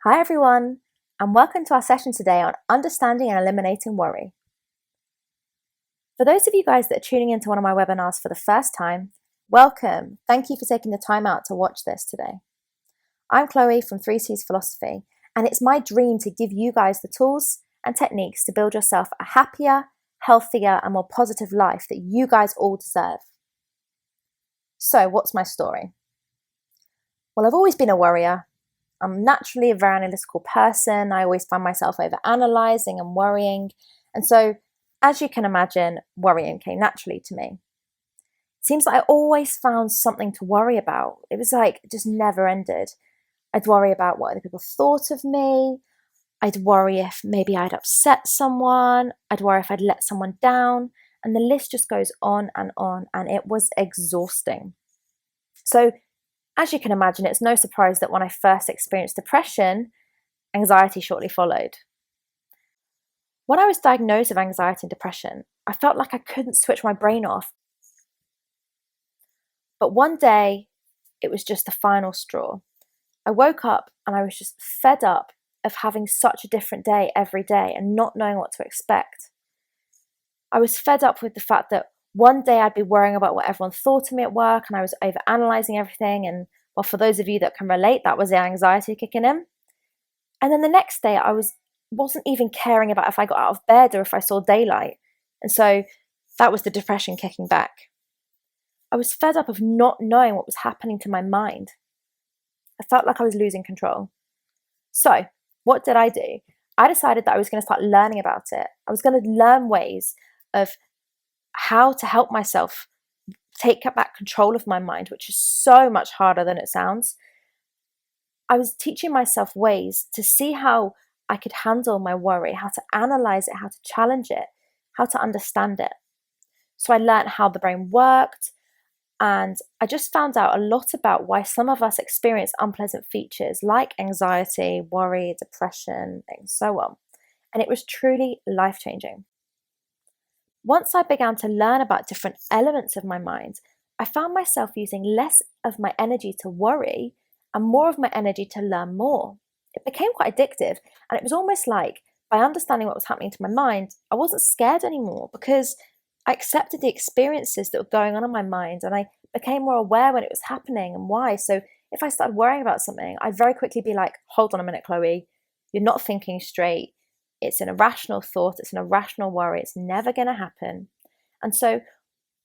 Hi everyone, and welcome to our session today on understanding and eliminating worry. For those of you guys that are tuning into one of my webinars for the first time, welcome. Thank you for taking the time out to watch this today. I'm Chloe from 3C's Philosophy, and it's my dream to give you guys the tools and techniques to build yourself a happier, healthier, and more positive life that you guys all deserve. So, what's my story? Well, I've always been a worrier. I'm naturally a very analytical person. I always find myself over analysing and worrying. And so, as you can imagine, worrying came naturally to me. It seems like I always found something to worry about. It was like it just never ended. I'd worry about what other people thought of me. I'd worry if maybe I'd upset someone. I'd worry if I'd let someone down. And the list just goes on, and it was exhausting. So, as you can imagine, it's no surprise that when I first experienced depression, anxiety shortly followed. When I was diagnosed with anxiety and depression, I felt like I couldn't switch my brain off. But one day, it was just the final straw. I woke up and I was just fed up of having such a different day every day and not knowing what to expect. I was fed up with the fact that one day I'd be worrying about what everyone thought of me at work and I was over analysing everything. And well, for those of you that can relate, that was the anxiety kicking in. And then the next day I wasn't even caring about if I got out of bed or if I saw daylight. And so that was the depression kicking back. I was fed up of not knowing what was happening to my mind. I felt like I was losing control. So what did I do? I decided that I was going to start learning about it. I was going to learn ways of how to help myself take back control of my mind, which is so much harder than it sounds. I was teaching myself ways to see how I could handle my worry, how to analyze it, how to challenge it, how to understand it. So I learned how the brain worked, and I just found out a lot about why some of us experience unpleasant features like anxiety, worry, depression, and so on. And it was truly life-changing. Once I began to learn about different elements of my mind, I found myself using less of my energy to worry and more of my energy to learn more. It became quite addictive, and it was almost like by understanding what was happening to my mind, I wasn't scared anymore because I accepted the experiences that were going on in my mind, and I became more aware when it was happening and why. So if I started worrying about something, I'd very quickly be like, hold on a minute, Chloe, you're not thinking straight. It's an irrational thought, it's an irrational worry, it's never going to happen. And so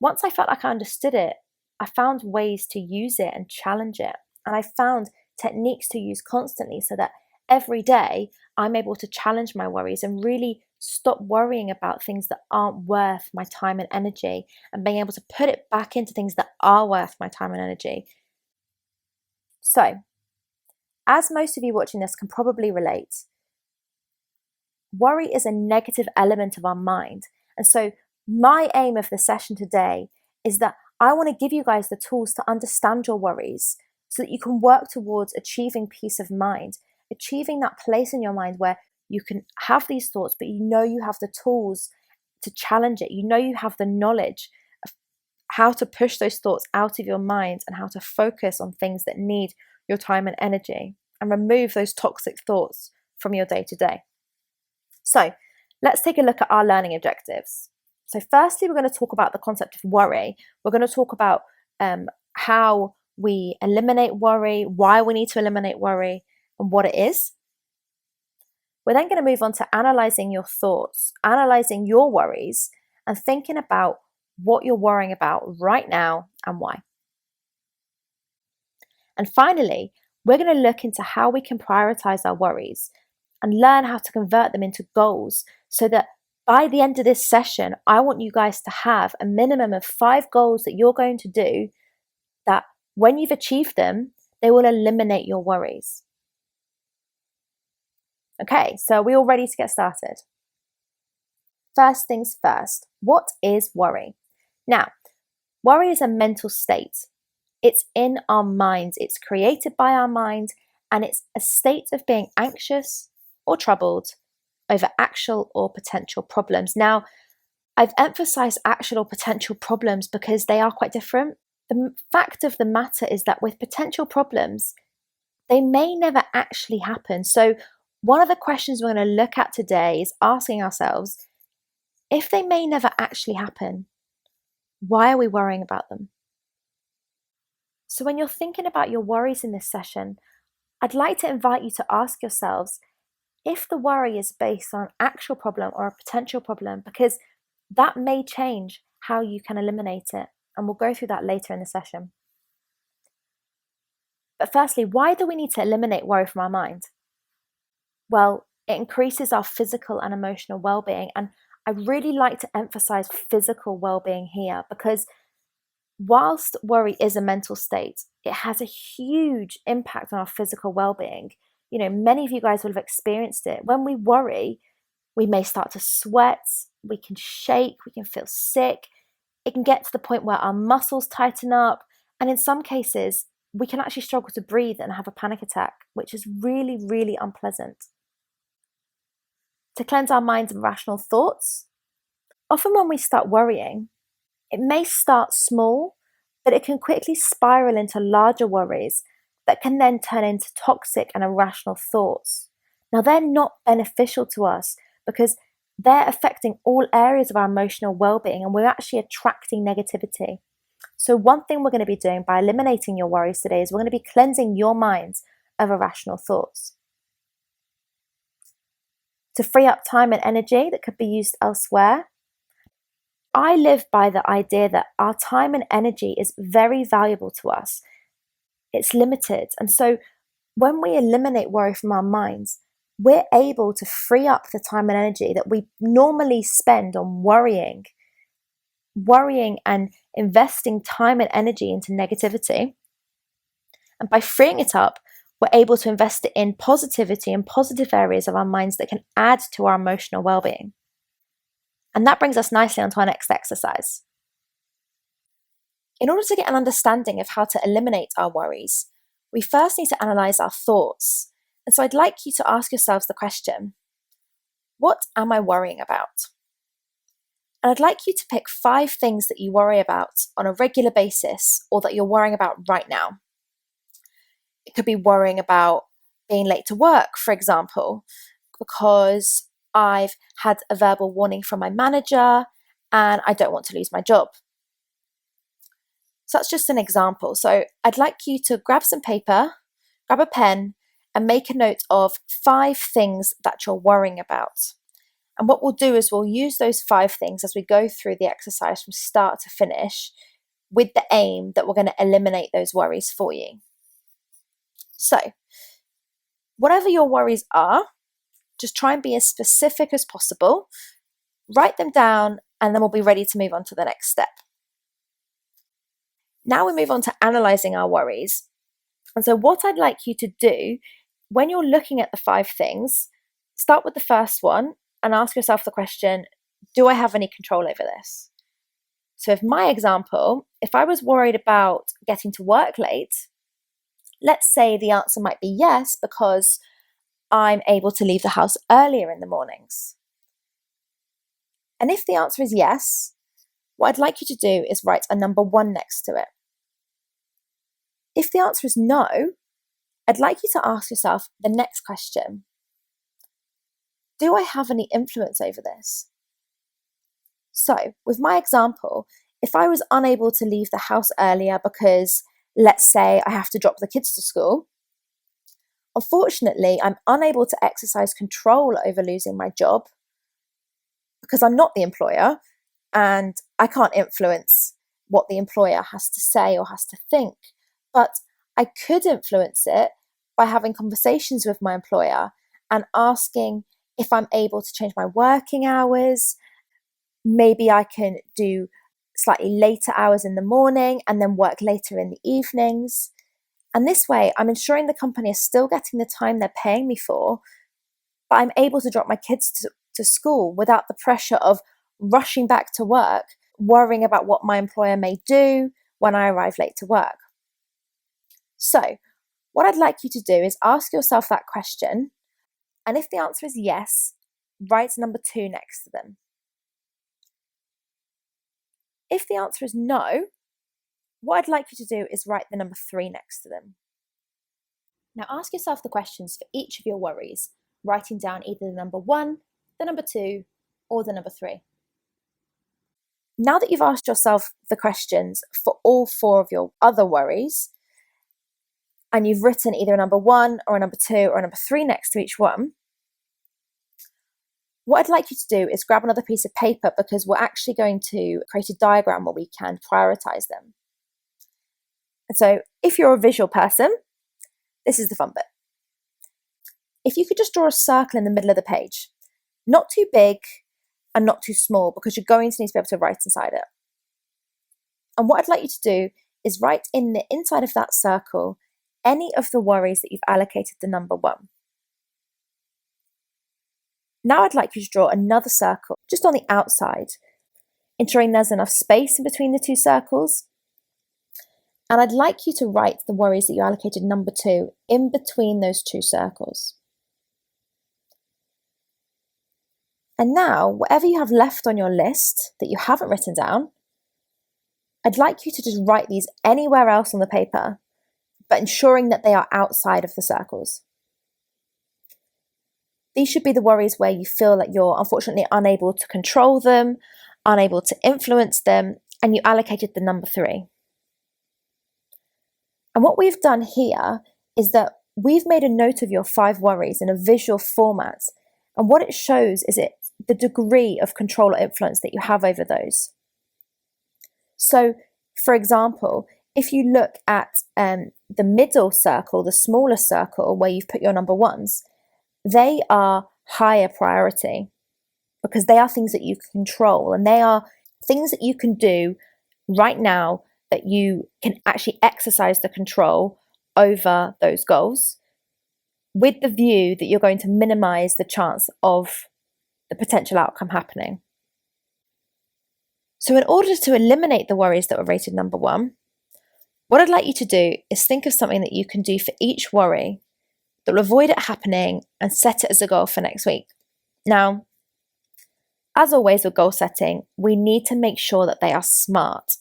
once I felt like I understood it, I found ways to use it and challenge it. And I found techniques to use constantly so that every day I'm able to challenge my worries and really stop worrying about things that aren't worth my time and energy and being able to put it back into things that are worth my time and energy. So, as most of you watching this can probably relate, worry is a negative element of our mind. And so my aim of the session today is that I want to give you guys the tools to understand your worries so that you can work towards achieving peace of mind, achieving that place in your mind where you can have these thoughts, but you know you have the tools to challenge it. You know you have the knowledge of how to push those thoughts out of your mind and how to focus on things that need your time and energy and remove those toxic thoughts from your day to day. So let's take a look at our learning objectives. So firstly, we're going to talk about the concept of worry. We're going to talk about how we eliminate worry, why we need to eliminate worry, and what it is. We're then going to move on to analysing your thoughts, analysing your worries, and thinking about what you're worrying about right now and why. And finally, we're going to look into how we can prioritise our worries and learn how to convert them into goals so that by the end of this session, I want you guys to have a minimum of 5 goals that you're going to do that when you've achieved them, they will eliminate your worries. Okay, so are we all ready to get started? First things first, what is worry? Now, worry is a mental state. It's in our minds, it's created by our mind, and it's a state of being anxious or troubled over actual or potential problems. Now, I've emphasized actual or potential problems because they are quite different. The fact of the matter is that with potential problems, they may never actually happen. So, one of the questions we're going to look at today is asking ourselves, if they may never actually happen, why are we worrying about them? So, when you're thinking about your worries in this session, I'd like to invite you to ask yourselves if the worry is based on an actual problem or a potential problem, because that may change how you can eliminate it. And we'll go through that later in the session. But firstly, why do we need to eliminate worry from our mind? Well, it increases our physical and emotional well-being. And I really like to emphasize physical well-being here, because whilst worry is a mental state, it has a huge impact on our physical well-being. Many of you guys will have experienced it. When we worry, we may start to sweat, we can shake, we can feel sick. It can get to the point where our muscles tighten up. And in some cases, we can actually struggle to breathe and have a panic attack, which is really, really unpleasant. To cleanse our minds of irrational thoughts, often when we start worrying, it may start small, but it can quickly spiral into larger worries that can then turn into toxic and irrational thoughts. Now, they're not beneficial to us because they're affecting all areas of our emotional well-being, and we're actually attracting negativity. So one thing we're going to be doing by eliminating your worries today is we're going to be cleansing your minds of irrational thoughts. To free up time and energy that could be used elsewhere, I live by the idea that our time and energy is very valuable to us. It's limited. And so when we eliminate worry from our minds, we're able to free up the time and energy that we normally spend on worrying and investing time and energy into negativity. And by freeing it up, we're able to invest it in positivity and positive areas of our minds that can add to our emotional well-being. And that brings us nicely onto our next exercise. In order to get an understanding of how to eliminate our worries, we first need to analyze our thoughts. And so I'd like you to ask yourselves the question, what am I worrying about? And I'd like you to pick 5 things that you worry about on a regular basis, or that you're worrying about right now. It could be worrying about being late to work, for example, because I've had a verbal warning from my manager and I don't want to lose my job. So that's just an example. So I'd like you to grab some paper, grab a pen, and make a note of 5 things that you're worrying about. And what we'll do is we'll use those 5 things as we go through the exercise from start to finish, with the aim that we're going to eliminate those worries for you. So, whatever your worries are, just try and be as specific as possible. Write them down, and then we'll be ready to move on to the next step. Now we move on to analysing our worries. And so what I'd like you to do, when you're looking at the 5 things, start with the first one and ask yourself the question, do I have any control over this? So if my example, if I was worried about getting to work late, let's say the answer might be yes, because I'm able to leave the house earlier in the mornings. And if the answer is yes, what I'd like you to do is write a number 1 next to it. If the answer is no, I'd like you to ask yourself the next question. Do I have any influence over this? So, with my example, if I was unable to leave the house earlier because, let's say, I have to drop the kids to school, unfortunately, I'm unable to exercise control over losing my job because I'm not the employer and I can't influence what the employer has to say or has to think. But I could influence it by having conversations with my employer and asking if I'm able to change my working hours. Maybe I can do slightly later hours in the morning and then work later in the evenings. And this way, I'm ensuring the company is still getting the time they're paying me for, but I'm able to drop my kids to school without the pressure of rushing back to work, worrying about what my employer may do when I arrive late to work. So, what I'd like you to do is ask yourself that question, and if the answer is yes, write number 2 next to them. If the answer is no, what I'd like you to do is write the number 3 next to them. Now ask yourself the questions for each of your worries, writing down either the number 1, the number 2, or the number 3. Now that you've asked yourself the questions for all 4 of your other worries, and you've written either a number 1 or a number 2 or a number 3 next to each one, what I'd like you to do is grab another piece of paper, because we're actually going to create a diagram where we can prioritize them. And so if you're a visual person, this is the fun bit. If you could just draw a circle in the middle of the page, not too big and not too small, because you're going to need to be able to write inside it. And what I'd like you to do is write in the inside of that circle any of the worries that you've allocated the number 1. Now I'd like you to draw another circle just on the outside, ensuring there's enough space in between the 2 circles. And I'd like you to write the worries that you allocated number 2 in between those 2 circles. And now, whatever you have left on your list that you haven't written down, I'd like you to just write these anywhere else on the paper, but ensuring that they are outside of the circles. These should be the worries where you feel that you're unfortunately unable to control them, unable to influence them, and you allocated the number 3. And what we've done here is that we've made a note of your 5 worries in a visual format. And what it shows is the degree of control or influence that you have over those. So, for example, if you look at the middle circle, the smaller circle where you've put your number 1s, they are higher priority because they are things that you can control, and they are things that you can do right now that you can actually exercise the control over those goals, with the view that you're going to minimize the chance of the potential outcome happening. So in order to eliminate the worries that were rated number 1, what I'd like you to do is think of something that you can do for each worry that will avoid it happening and set it as a goal for next week. Now, as always with goal setting, we need to make sure that they are smart,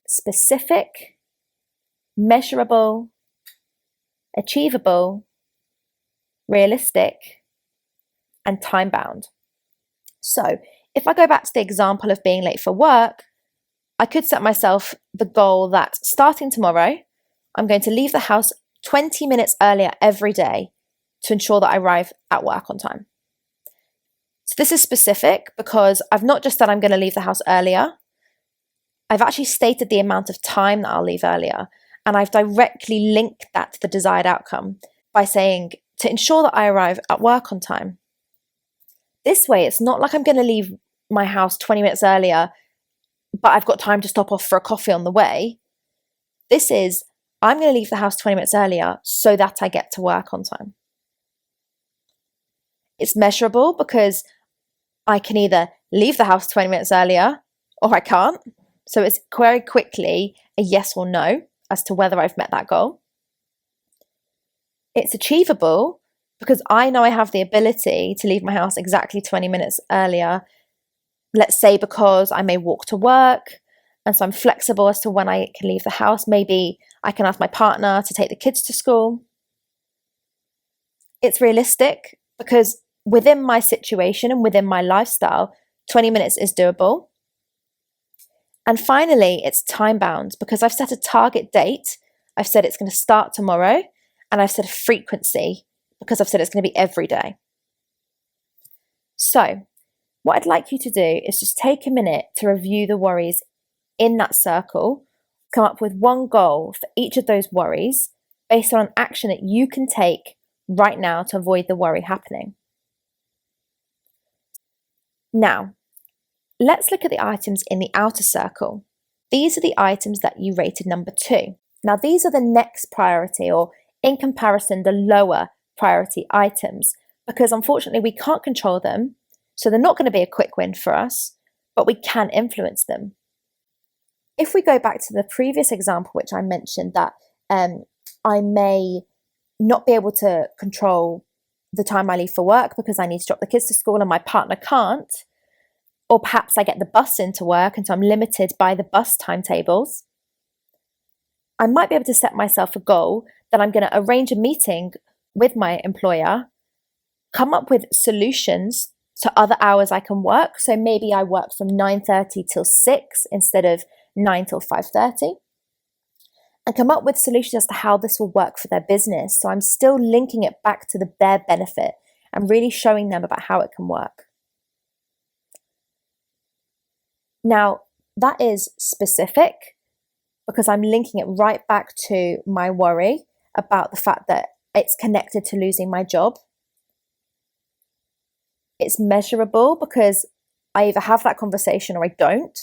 specific, measurable, achievable, realistic, and time-bound. So if I go back to the example of being late for work, I could set myself the goal that starting tomorrow, I'm going to leave the house 20 minutes earlier every day to ensure that I arrive at work on time. So this is specific because I've not just said I'm going to leave the house earlier, I've actually stated the amount of time that I'll leave earlier, and I've directly linked that to the desired outcome by saying to ensure that I arrive at work on time. This way, it's not like I'm going to leave my house 20 minutes earlier, but I've got time to stop off for a coffee on the way. This is, I'm going to leave the house 20 minutes earlier so that I get to work on time. It's measurable because I can either leave the house 20 minutes earlier or I can't. So it's very quickly a yes or no as to whether I've met that goal. It's achievable because I know I have the ability to leave my house exactly 20 minutes earlier. Let's say because I may walk to work, and so I'm flexible as to when I can leave the house. Maybe I can ask my partner to take the kids to school. It's realistic because within my situation and within my lifestyle, 20 minutes is doable. And finally, it's time-bound because I've set a target date. I've said it's going to start tomorrow, and I've set a frequency because I've said it's going to be every day. So what I'd like you to do is just take a minute to review the worries in that circle, come up with one goal for each of those worries based on an action that you can take right now to avoid the worry happening. Now, let's look at the items in the outer circle. These are the items that you rated number 2. Now, these are the next priority, or in comparison, the lower priority items, because unfortunately we can't control them. So they're not going to be a quick win for us, but we can influence them. If we go back to the previous example, which I mentioned, that I may not be able to control the time I leave for work because I need to drop the kids to school and my partner can't, or perhaps I get the bus into work and so I'm limited by the bus timetables, I might be able to set myself a goal Then I'm going to arrange a meeting with my employer, come up with solutions to other hours I can work. So maybe I work from 9:30 till 6 instead of 9 till 5:30, and come up with solutions as to how this will work for their business. So I'm still linking it back to their benefit and really showing them about how it can work. Now, that is specific because I'm linking it right back to my worry about the fact that it's connected to losing my job. It's measurable because I either have that conversation or I don't.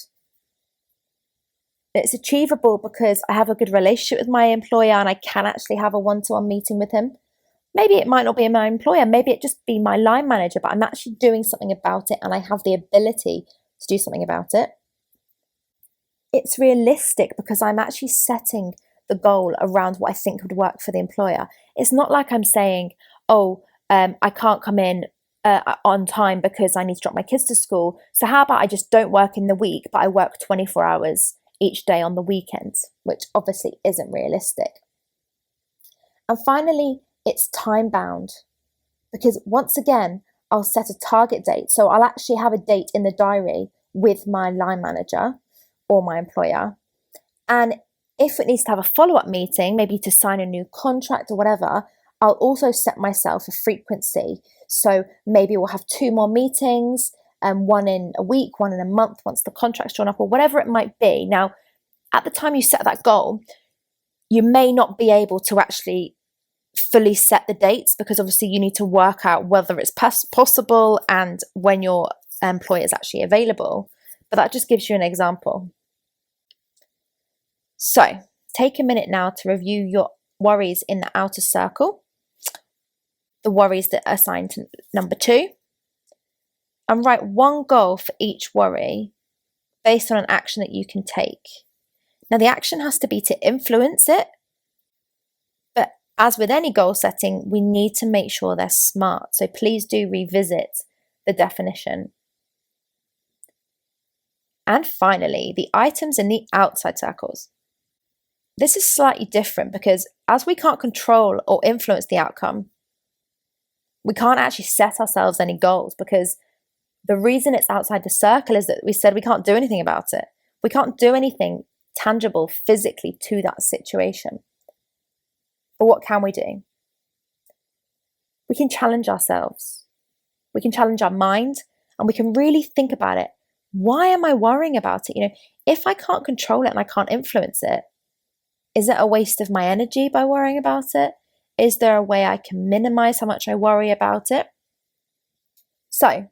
It's achievable because I have a good relationship with my employer and I can actually have a one-to-one meeting with him. Maybe it might not be my employer, maybe it just be my line manager, but I'm actually doing something about it and I have the ability to do something about it. It's realistic because I'm actually setting the goal around what I think would work for the employer. It's not like I'm saying, I can't come in on time because I need to drop my kids to school. So how about I just don't work in the week, but I work 24 hours each day on the weekends, which obviously isn't realistic. And finally, it's time bound because once again, I'll set a target date. So I'll actually have a date in the diary with my line manager or my employer. And if it needs to have a follow-up meeting, maybe to sign a new contract or whatever, I'll also set myself a frequency. So maybe we'll have 2 more meetings, one in a week, one in a month, once the contract's drawn up or whatever it might be. Now, at the time you set that goal, you may not be able to actually fully set the dates because obviously you need to work out whether it's possible and when your employer is actually available. But that just gives you an example. So take a minute now to review your worries in the outer circle, the worries that are assigned to number 2, and write one goal for each worry based on an action that you can take. Now, the action has to be to influence it, but as with any goal setting, we need to make sure they're smart. So please do revisit the definition. And finally, the items in the outside circles. This is slightly different because as we can't control or influence the outcome, we can't actually set ourselves any goals because the reason it's outside the circle is that we said we can't do anything about it. We can't do anything tangible physically to that situation. But what can we do? We can challenge ourselves. We can challenge our mind and we can really think about it. Why am I worrying about it? If I can't control it and I can't influence it, is it a waste of my energy by worrying about it? Is there a way I can minimize how much I worry about it? So,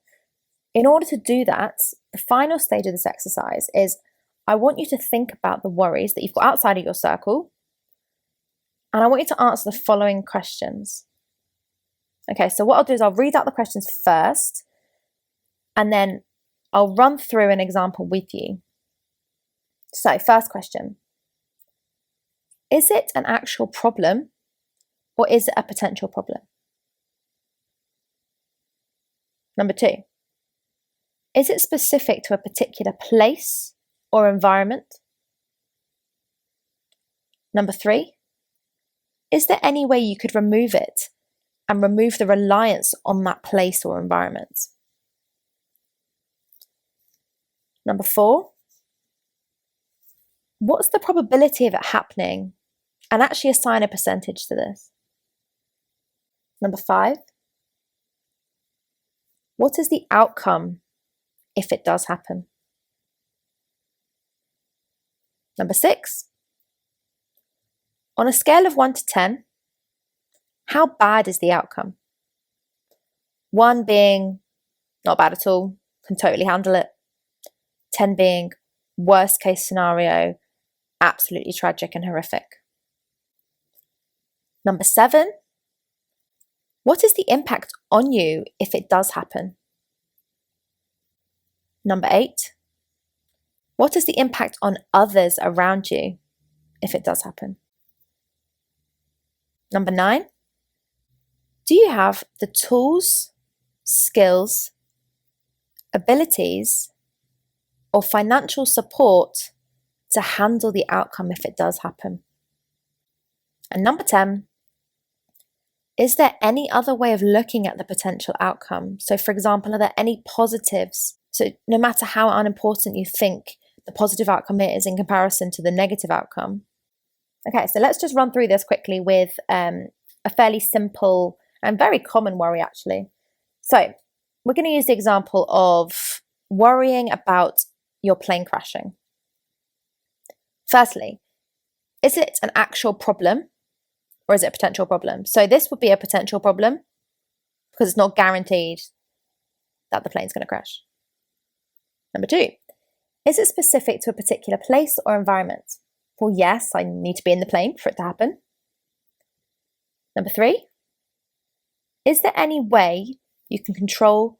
in order to do that, the final stage of this exercise is I want you to think about the worries that you've got outside of your circle, and I want you to answer the following questions. Okay, so what I'll do is I'll read out the questions first, and then I'll run through an example with you. So, first question. Is it an actual problem or is it a potential problem? Number 2, is it specific to a particular place or environment? Number 3, is there any way you could remove it and remove the reliance on that place or environment? Number 4, what's the probability of it happening? And actually assign a percentage to this. Number 5, what is the outcome if it does happen? Number 6, on a scale of 1 to 10, how bad is the outcome? 1 being not bad at all, can totally handle it. 10 being worst case scenario, absolutely tragic and horrific. Number 7, what is the impact on you if it does happen? Number 8, what is the impact on others around you if it does happen? Number 9, do you have the tools, skills, abilities, or financial support to handle the outcome if it does happen? And number 10, is there any other way of looking at the potential outcome? So, for example, are there any positives? So, no matter how unimportant you think the positive outcome is in comparison to the negative outcome. Okay, so let's just run through this quickly with a fairly simple and very common worry, actually. So, we're going to use the example of worrying about your plane crashing. Firstly, is it an actual problem or is it a potential problem? So this would be a potential problem because it's not guaranteed that the plane's going to crash. Number 2, is it specific to a particular place or environment? Well, yes, I need to be in the plane for it to happen. Number 3, is there any way you can control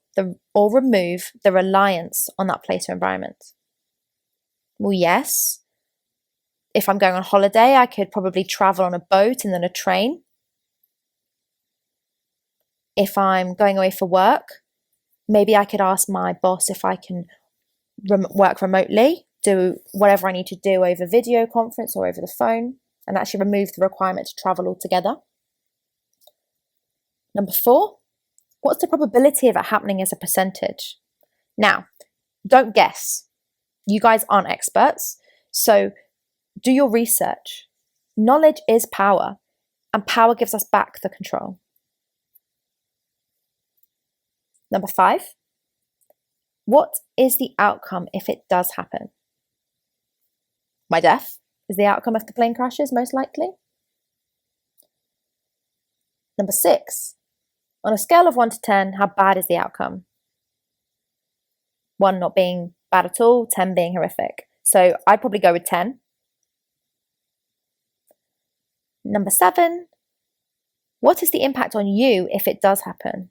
or remove the reliance on that place or environment? Well, yes. If I'm going on holiday, I could probably travel on a boat and then a train. If I'm going away for work, maybe I could ask my boss if I can work remotely, do whatever I need to do over video conference or over the phone, and actually remove the requirement to travel altogether. Number 4, what's the probability of it happening as a percentage? Now, don't guess. You guys aren't experts, so do your research. Knowledge is power, and power gives us back the control. Number 5, what is the outcome if it does happen? My death is the outcome if the plane crashes, most likely. Number 6, on a scale of 1 to 10, how bad is the outcome? 1 not being bad at all, 10 being horrific. So I'd probably go with 10. Number 7, what is the impact on you if it does happen?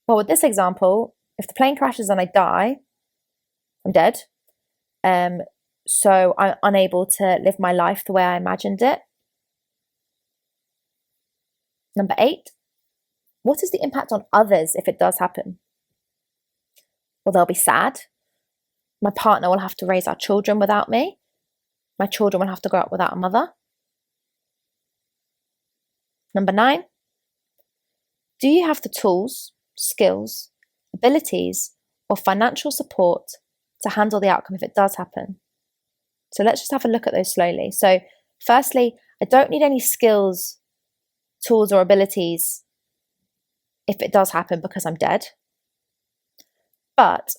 Well, with this example, if the plane crashes and I die, I'm dead. So I'm unable to live my life the way I imagined it. Number 8, what is the impact on others if it does happen? Well, they'll be sad. My partner will have to raise our children without me. My children will have to grow up without a mother. Number 9, do you have the tools, skills, abilities, or financial support to handle the outcome if it does happen? So let's just have a look at those slowly. So firstly, I don't need any skills, tools, or abilities if it does happen because I'm dead. But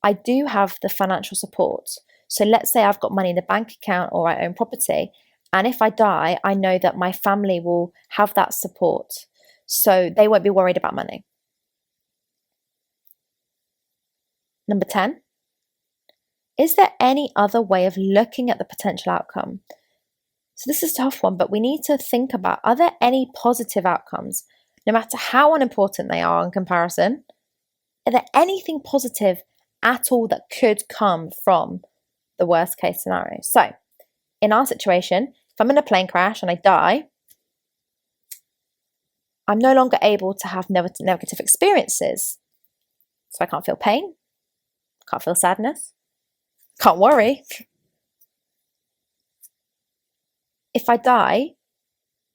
I do have the financial support. So let's say I've got money in the bank account or I own property. And if I die, I know that my family will have that support. So they won't be worried about money. Number 10, is there any other way of looking at the potential outcome? So this is a tough one, but we need to think about, are there any positive outcomes, no matter how unimportant they are in comparison? Are there anything positive at all that could come from the worst case scenario? So in our situation, if I'm in a plane crash and I die, I'm no longer able to have negative experiences. So I can't feel pain, can't feel sadness, can't worry. If I die,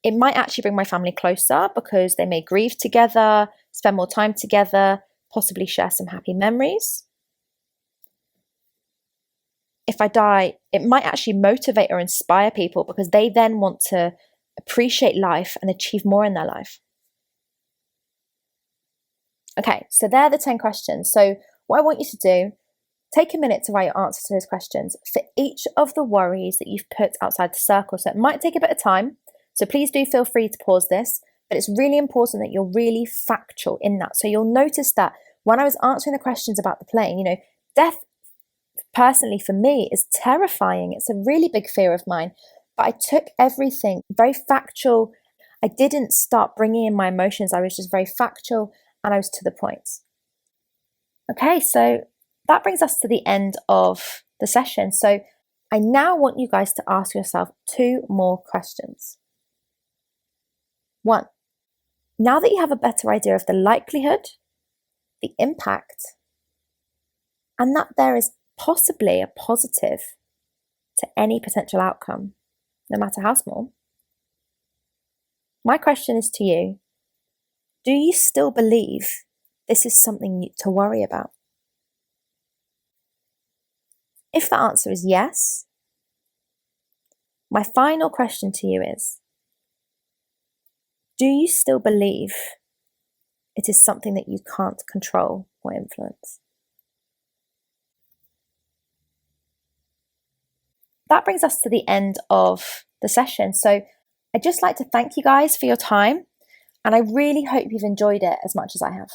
it might actually bring my family closer because they may grieve together, spend more time together, possibly share some happy memories. If I die, it might actually motivate or inspire people because they then want to appreciate life and achieve more in their life. Okay, so they're the 10 questions. So what I want you to do, take a minute to write your answers to those questions for each of the worries that you've put outside the circle. So it might take a bit of time. So please do feel free to pause this, but it's really important that you're really factual in that. So you'll notice that when I was answering the questions about the plane, death personally for me is terrifying. It's a really big fear of mine, but I took everything very factual. I didn't start bringing in my emotions. I was just very factual and I was to the point. Okay, so that brings us to the end of the session. So I now want you guys to ask yourself 2 more questions. 1, now that you have a better idea of the likelihood, the impact, and that there is possibly a positive to any potential outcome, no matter how small, My question is to you. Do you still believe this is something to worry about? If the answer is yes, my final question to you is, do you still believe it is something that you can't control or influence? That brings us to the end of the session. So I'd just like to thank you guys for your time, and I really hope you've enjoyed it as much as I have.